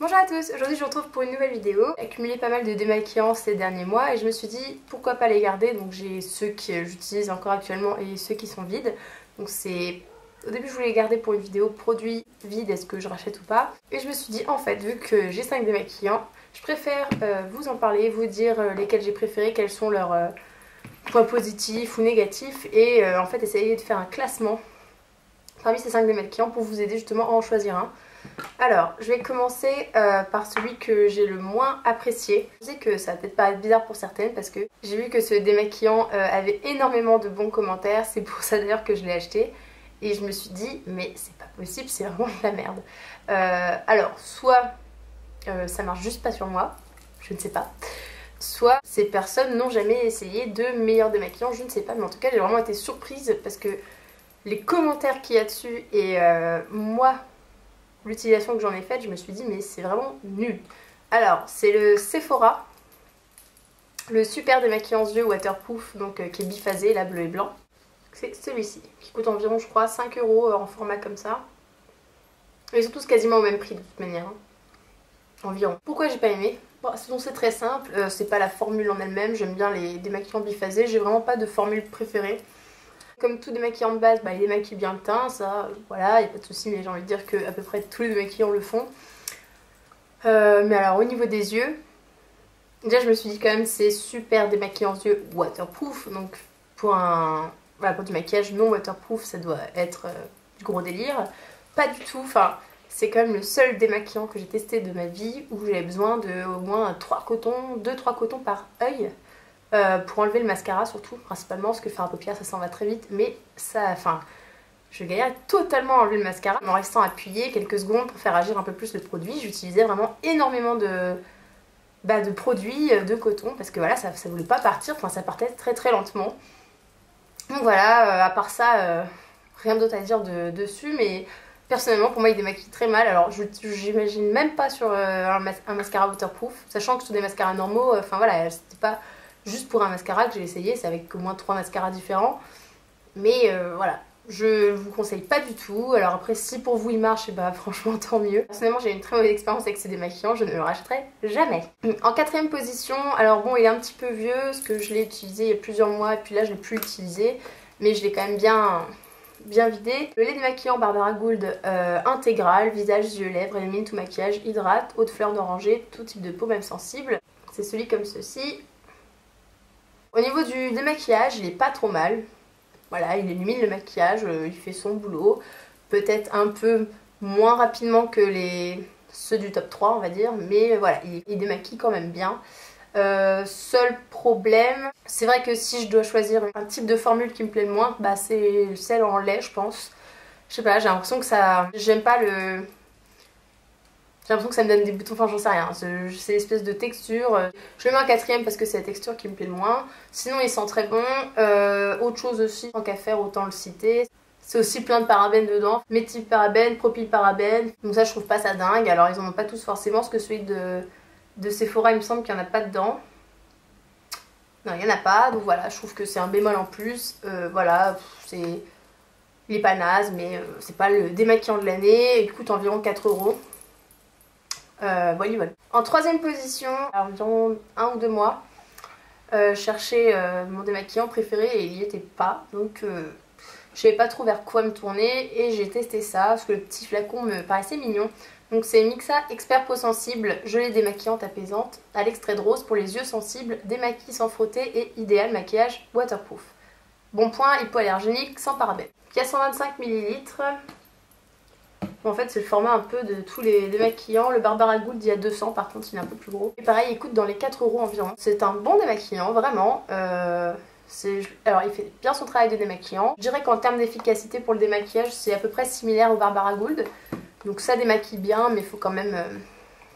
Bonjour à tous, aujourd'hui je vous retrouve pour une nouvelle vidéo. J'ai accumulé pas mal de démaquillants ces derniers mois et je me suis dit pourquoi pas les garder. Donc j'ai ceux que j'utilise encore actuellement et ceux qui sont vides. Donc c'est... Au début je voulais les garder pour une vidéo produit vide, est-ce que je rachète ou pas. Et je me suis dit en fait vu que j'ai 5 démaquillants, je préfère vous en parler, vous dire lesquels j'ai préférés, quels sont leurs points positifs ou négatifs. Et en fait essayer de faire un classement parmi ces 5 démaquillants pour vous aider justement à en choisir un. Alors, je vais commencer par celui que j'ai le moins apprécié. Je sais que ça va peut-être paraître bizarre pour certaines parce que j'ai vu que ce démaquillant avait énormément de bons commentaires. C'est pour ça d'ailleurs que je l'ai acheté. Et je me suis dit, mais c'est pas possible, c'est vraiment de la merde. Alors, soit ça marche juste pas sur moi, je ne sais pas. Soit ces personnes n'ont jamais essayé de meilleurs démaquillants, je ne sais pas. Mais en tout cas, j'ai vraiment été surprise parce que les commentaires qu'il y a dessus et moi... l'utilisation que j'en ai faite, je me suis dit mais c'est vraiment nul. Alors c'est le Sephora, le super démaquillant yeux waterproof, donc qui est biphasé, là bleu et blanc. C'est celui-ci, qui coûte environ je crois 5 € en format comme ça. Et surtout c'est quasiment au même prix de toute manière, hein. Environ. Pourquoi j'ai pas aimé? Bon, c'est très simple, c'est pas la formule en elle-même, j'aime bien les démaquillants biphasés, j'ai vraiment pas de formule préférée. Comme tout démaquillant de base, il démaquille bien le teint, ça, voilà, il n'y a pas de souci, mais j'ai envie de dire que à peu près tous les démaquillants le font. Mais alors au niveau des yeux, déjà je me suis dit quand même c'est super démaquillant yeux waterproof, donc pour du maquillage non waterproof ça doit être du gros délire. Pas du tout, enfin c'est quand même le seul démaquillant que j'ai testé de ma vie où j'avais besoin de au moins 2-3 cotons par œil. Pour enlever le mascara surtout, principalement, parce que faire un paupière ça s'en va très vite, mais ça, je galère totalement à enlever le mascara en restant appuyée quelques secondes pour faire agir un peu plus le produit. J'utilisais vraiment énormément de produits, de coton, parce que voilà, ça voulait pas partir, enfin ça partait très très lentement. Donc voilà, à part ça, rien d'autre à dire dessus, mais personnellement pour moi il démaquille très mal. Alors j'imagine même pas sur un mascara waterproof, sachant que sur des mascaras normaux, enfin voilà, c'était pas... juste pour un mascara que j'ai essayé, c'est avec au moins 3 mascaras différents. Mais voilà, je vous conseille pas du tout. Alors après, si pour vous il marche, et franchement tant mieux. Personnellement, j'ai une très mauvaise expérience avec ces démaquillants, je ne le rachèterai jamais. En 4ème position, alors bon, il est un petit peu vieux, parce que je l'ai utilisé il y a plusieurs mois, et puis là je l'ai plus utilisé. Mais je l'ai quand même bien vidé. Le lait démaquillant Barbara Gould intégral, visage, yeux, lèvres, élimine tout maquillage, hydrate, eau de fleur d'oranger, tout type de peau, même sensible. C'est celui comme ceci. Au niveau du démaquillage, il est pas trop mal. Voilà, il élimine le maquillage, il fait son boulot. Peut-être un peu moins rapidement que ceux du top 3, on va dire. Mais voilà, il démaquille quand même bien. Seul problème, c'est vrai que si je dois choisir un type de formule qui me plaît le moins, c'est celle en lait, je pense. Je sais pas, j'ai l'impression que ça... J'aime pas le... J'ai l'impression que ça me donne des boutons, enfin j'en sais rien, c'est l'espèce de texture. Je le mets en 4ème parce que c'est la texture qui me plaît le moins. Sinon il sent très bon. Autre chose aussi, tant qu'à faire autant le citer. C'est aussi plein de parabènes dedans. Méthylparabènes, propylparabènes. Donc ça je trouve pas ça dingue. Alors ils en ont pas tous forcément, parce que celui de Sephora il me semble qu'il n'y en a pas dedans. Non il n'y en a pas, donc voilà, je trouve que c'est un bémol en plus. Voilà, il est pas naze, mais c'est pas le démaquillant de l'année. Il coûte environ 4 €. Voilà. En 3ème position, environ 1 ou 2 mois, je cherchais mon démaquillant préféré et il n'y était pas, donc je savais pas trop vers quoi me tourner et j'ai testé ça parce que le petit flacon me paraissait mignon. Donc c'est Mixa Expert Peau Sensible, gelée démaquillante apaisante à l'extrait de rose pour les yeux sensibles, démaquille sans frotter et idéal maquillage waterproof. Bon point, hypoallergénique, sans parabènes. Il y a 125 ml. En fait c'est le format un peu de tous les démaquillants. Le Barbara Gould il y a 200, par contre il est un peu plus gros. Et pareil il coûte dans les 4 € environ. C'est un bon démaquillant vraiment. Alors il fait bien son travail de démaquillant. Je dirais qu'en termes d'efficacité pour le démaquillage c'est à peu près similaire au Barbara Gould. Donc ça démaquille bien mais il faut quand même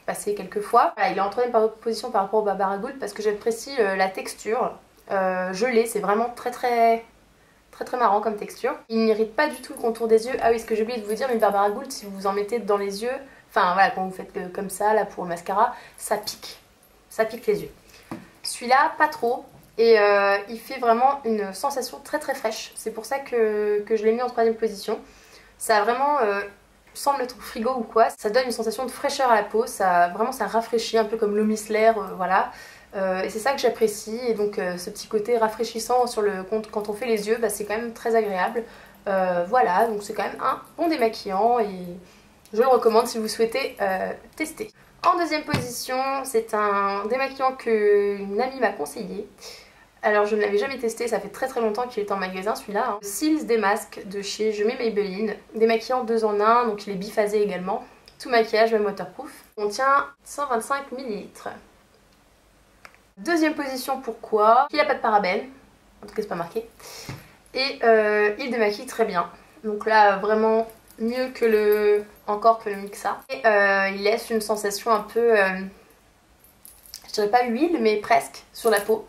passer quelques fois. Voilà, il est en 3ème position par rapport au Barbara Gould parce que j'apprécie la texture. Gelée, c'est vraiment très marrant comme texture. Il n'irrite pas du tout le contour des yeux. Ah oui, ce que j'ai oublié de vous dire, mais Barbara Gould, si vous en mettez dans les yeux, enfin voilà, quand vous faites comme ça, là pour le mascara, ça pique. Ça pique les yeux. Celui-là, pas trop. Et il fait vraiment une sensation très fraîche. C'est pour ça que je l'ai mis en 3ème position. Ça a vraiment sans le mettre au frigo ou quoi, ça donne une sensation de fraîcheur à la peau, vraiment ça rafraîchit un peu comme l'eau micellaire, voilà. Et c'est ça que j'apprécie, et donc ce petit côté rafraîchissant sur quand on fait les yeux, bah, c'est quand même très agréable. Voilà, donc c'est quand même un bon démaquillant et je le recommande si vous souhaitez tester. En deuxième position, c'est un démaquillant qu'une amie m'a conseillé. Alors je ne l'avais jamais testé, ça fait très très longtemps qu'il est en magasin celui-là. Hein. Cils Démasque de chez Je mets Maybelline. Démaquillant 2 en 1, donc il est biphasé également. Tout maquillage, même waterproof. Il contient 125 ml. Deuxième position, pourquoi? Il n'a pas de parabènes, en tout cas c'est pas marqué. Et il démaquille très bien. Donc là vraiment mieux que encore que le Mixa. Et il laisse une sensation un peu, je dirais pas huile, mais presque sur la peau.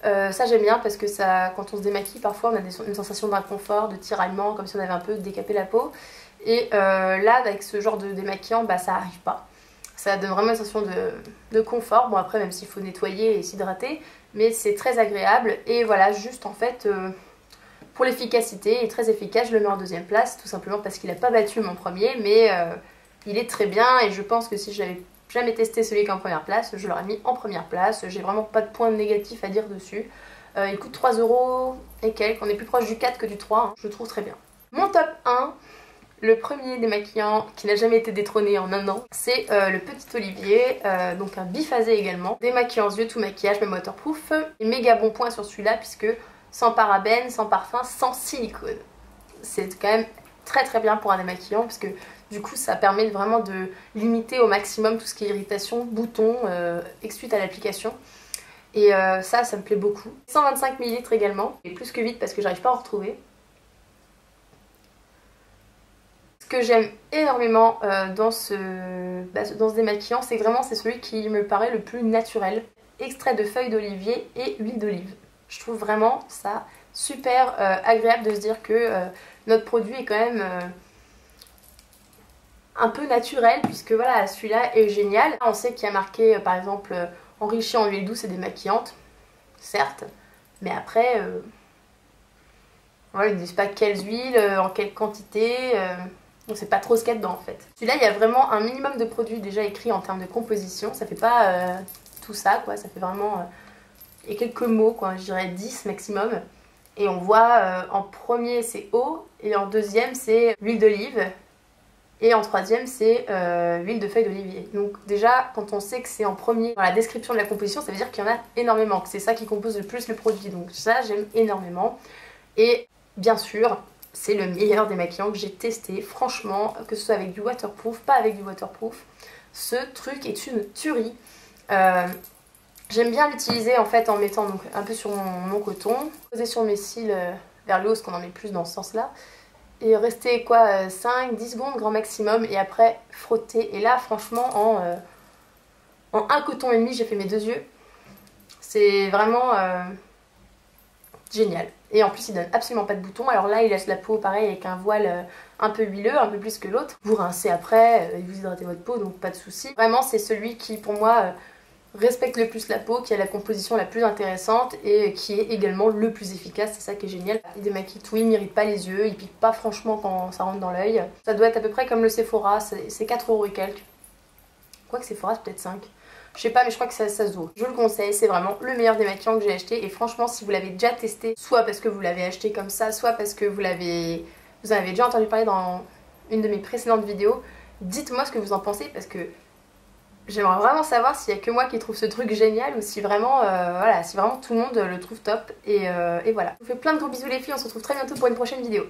Ça j'aime bien parce que ça, quand on se démaquille parfois on a une sensation d'inconfort, de tiraillement, comme si on avait un peu décapé la peau. Et là avec ce genre de démaquillant, bah ça arrive pas. Ça donne vraiment une sensation de confort. Bon après même s'il faut nettoyer et s'hydrater, mais c'est très agréable. Et voilà, juste en fait pour l'efficacité, il est très efficace, je le mets en deuxième place, tout simplement parce qu'il n'a pas battu mon premier, mais il est très bien et je pense que si je n'avais jamais testé celui qui est en première place, je l'aurais mis en première place. J'ai vraiment pas de points négatifs à dire dessus. Il coûte 3 € et quelques, on est plus proche du 4 que du 3, hein. Je le trouve très bien. Mon top 1, le premier démaquillant qui n'a jamais été détrôné en un an, c'est le Petit Olivier, donc un biphasé également. Démaquillant yeux, tout maquillage, même waterproof. Et méga bon point sur celui-là puisque sans parabènes, sans parfum, sans silicone. C'est quand même très très bien pour un démaquillant parce que du coup ça permet vraiment de limiter au maximum tout ce qui est irritation, boutons, suite à l'application. Et ça me plaît beaucoup. 125 ml également, et plus que vite parce que j'arrive pas à en retrouver. Ce que j'aime énormément dans ce démaquillant, c'est vraiment celui qui me paraît le plus naturel. Extrait de feuilles d'olivier et huile d'olive. Je trouve vraiment ça super agréable de se dire que notre produit est quand même un peu naturel, puisque voilà, celui-là est génial. On sait qu'il y a marqué par exemple enrichi en huile douce et démaquillante, certes, mais après voilà, ils ne disent pas quelles huiles, en quelle quantité, on ne sait pas trop ce qu'il y a dedans en fait. Celui-là, il y a vraiment un minimum de produits déjà écrits en termes de composition, ça fait pas tout ça quoi, ça fait vraiment et quelques mots quoi, je dirais 10 maximum. Et on voit en premier c'est eau, et en deuxième c'est huile d'olive, et en troisième c'est huile de feuille d'olivier. Donc déjà quand on sait que c'est en premier dans la description de la composition, ça veut dire qu'il y en a énormément, que c'est ça qui compose le plus le produit. Donc ça j'aime énormément. Et bien sûr c'est le meilleur démaquillant que j'ai testé, franchement, que ce soit avec du waterproof, pas avec du waterproof. Ce truc est une tuerie. J'aime bien l'utiliser en fait en mettant donc un peu sur mon coton, poser sur mes cils vers le haut, parce qu'on en met plus dans ce sens là, et rester quoi 5-10 secondes grand maximum, et après frotter. Et là franchement en un coton et demi j'ai fait mes 2 yeux. C'est vraiment génial. Et en plus il donne absolument pas de boutons. Alors là il laisse la peau pareil avec un voile un peu huileux, un peu plus que l'autre. Vous rincez après et vous hydratez votre peau, donc pas de souci. Vraiment c'est celui qui pour moi respecte le plus la peau, qui a la composition la plus intéressante et qui est également le plus efficace. C'est ça qui est génial. Il démaquille tout, il m'irrite pas les yeux, il pique pas franchement quand ça rentre dans l'œil. Ça doit être à peu près comme le Sephora, c'est 4 € et quelques. Quoique Sephora c'est peut-être 5. Je sais pas, mais je crois que ça se vaut. Je le conseille, c'est vraiment le meilleur démaquillant que j'ai acheté. Et franchement, si vous l'avez déjà testé, soit parce que vous l'avez acheté comme ça, soit parce que vous en avez déjà entendu parler dans une de mes précédentes vidéos, dites-moi ce que vous en pensez, parce que j'aimerais vraiment savoir s'il y a que moi qui trouve ce truc génial, ou si vraiment, voilà, si vraiment tout le monde le trouve top. Et voilà. Je vous fais plein de gros bisous les filles, on se retrouve très bientôt pour une prochaine vidéo.